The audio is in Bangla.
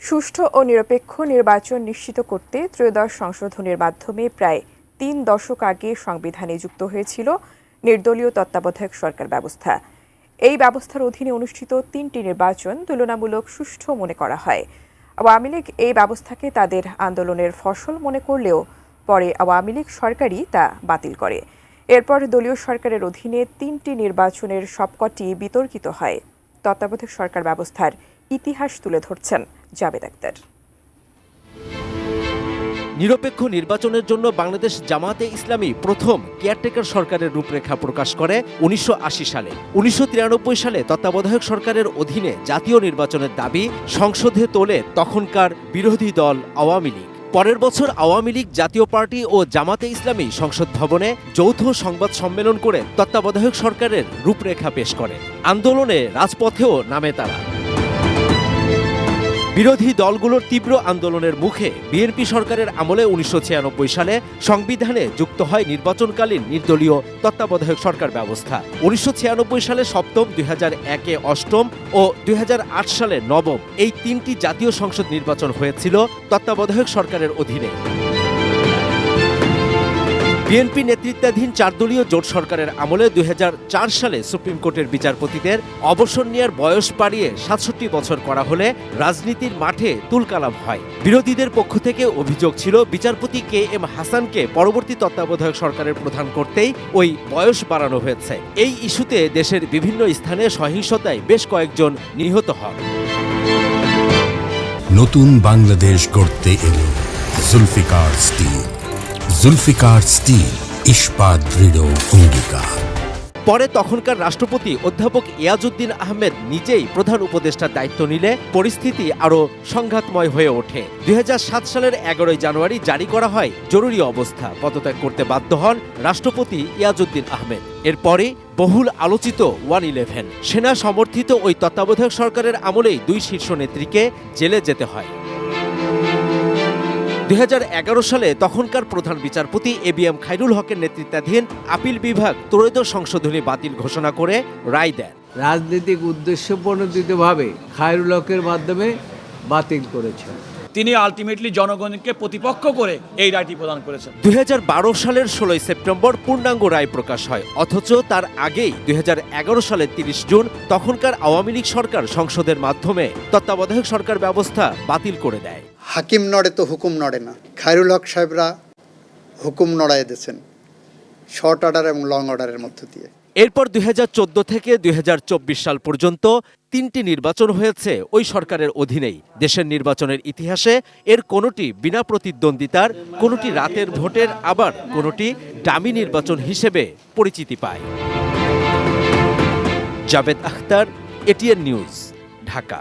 সুষ্ঠু ও নিরপেক্ষ নির্বাচন নিশ্চিত করতে ত্রয়োদশ সংশোধনের মাধ্যমে প্রায় ৩ দশক আগে সংবিধানে যুক্ত হয়েছিল নির্দলীয় তত্ত্বাবধায়ক সরকার ব্যবস্থা। এই ব্যবস্থার অধীনে অনুষ্ঠিত ৩টি নির্বাচন তুলনামূলক সুষ্ঠু মনে করা হয়। আওয়ামী লীগ এই ব্যবস্থাকে তাদের আন্দোলনের ফসল মনে করলেও পরে আওয়ামী লীগ সরকারই তা বাতিল করে। এরপর দলীয় সরকারের অধীনে ৩টি নির্বাচনের সবকটি বিতর্কিত হয়। তত্ত্বাবধায়ক সরকার ব্যবস্থার ইতিহাস তুলে ধরছেন জাবেদ আক্তার। নিরপেক্ষ নির্বাচনের জন্য বাংলাদেশ জামায়াতে ইসলামী প্রথম কেয়ারটেকার সরকারের রূপরেখা প্রকাশ করে ১৯৮০ সালে। ১৯৯৩ সালে তত্ত্বাবধায়ক সরকারের অধীনে জাতীয় নির্বাচনের দাবি সংসদে তোলে তখনকার বিরোধী দল আওয়ামী লীগ। পরের বছর আওয়ামী লীগ, জাতীয় পার্টি ও জামাতে ইসলামী সংসদ ভবনে যৌথ সংবাদ সম্মেলন করে তত্ত্বাবধায়ক সরকারের রূপরেখা পেশ করে। আন্দোলনে রাজপথেও নামে তারা। বিরোধী দলগুলোর তীব্র আন্দোলনের মুখে বিএনপি সরকারের আমলে ১৯৯৬ সালে সংবিধানে যুক্ত হয় নির্বাচনকালীন নির্দলীয় তত্ত্বাবধায়ক সরকার ব্যবস্থা। ১৯৯৬ সালে সপ্তম, ২০০১-এ অষ্টম ও ২০০৮ সালে নবম এই ৩টি জাতীয় সংসদ নির্বাচন হয়েছিল তত্ত্বাবধায়ক সরকারের অধীনে। বিএনপি নেতৃত্বাধীন ৪ দলীয় জোট সরকারের আমলে ২০০৪ সালে সুপ্রিম কোর্টের বিচারপতিদের অবসর নেয়ার বয়স বাড়িয়ে ৬৭ বছর করা হলে রাজনীতির মাঠে তুলকালাম হয়। বিরোধীদের পক্ষ থেকে অভিযোগ ছিল বিচারপতি KM হাসানকে পরবর্তী তত্ত্বাবধায়ক সরকারের প্রধান করতেই ওই বয়স বাড়ানো হয়েছে। এই ইস্যুতে দেশের বিভিন্ন স্থানে সহিংসতায় বেশ কয়েকজন নিহত হন। নতুন বাংলাদেশ গড়তে এলো জুলফিকার স্টিল। জুলফিকার স্টিল, ইস্পাত দৃঢ় অঙ্গীকার। পরে তখনকার রাষ্ট্রপতি অধ্যাপক ইয়াজউদ্দিন আহমেদ নিজেই প্রধান উপদেষ্টার দায়িত্ব নিলে পরিস্থিতি আরও সংঘাতময় হয়ে ওঠে। ২০০৭ সালের ১১ জানুয়ারি জারি করা হয় জরুরি অবস্থা। পদত্যাগ করতে বাধ্য হন রাষ্ট্রপতি ইয়াজউদ্দিন আহমেদ। এরপরে বহুল আলোচিত 1-11 সেনা সমর্থিত ওই তত্ত্বাবধায়ক সরকারের আমলেই ২ শীর্ষ নেত্রীকে জেলে যেতে হয়। ২০১১ সালে তখনকার প্রধান বিচারপতি ABM খায়রুল হকের নেতৃত্বাধীন আপিল বিভাগ ত্রয়োদশ সংশোধনী বাতিল ঘোষণা করে রায় দেন। রাজনৈতিক উদ্দেশ্য প্রণোদিতভাবে খায়রুল হকের মাধ্যমে বাতিল করেছেন। তিনি আলটিমেটলি জনগণকে প্রতিপক্ষ করে এই রায়টি প্রদান করেছেন। ২০১২ সালের ১৬ সেপ্টেম্বর পূর্ণাঙ্গ রায় প্রকাশ হয়। অথচ তার আগেই ২০১১ সালের ৩০ জুন তখনকার আওয়ামী লীগ সরকার সংসদের মাধ্যমে তত্ত্বাবধায়ক সরকার ব্যবস্থা বাতিল করে দেয়। হাকিম নড়ে তো হুকুম নড়ে না। খায়রুল হক সাহেবরা হুকুম নড়ায় দিয়েছেন শর্ট অর্ডার এবং লং অর্ডারের মধ্য দিয়ে। এরপর ২০১৪ থেকে ২০২৪ সাল পর্যন্ত ৩টি নির্বাচন হয়েছে ওই সরকারের অধীনেই। দেশের নির্বাচনের ইতিহাসে এর কোনোটি বিনা প্রতিদ্বন্দ্বিতার, কোনোটি রাতের ভোটের, আবার কোনোটি ডামি নির্বাচন হিসেবে পরিচিতি পায়। Javed Akhtar, ATN news, Dhaka.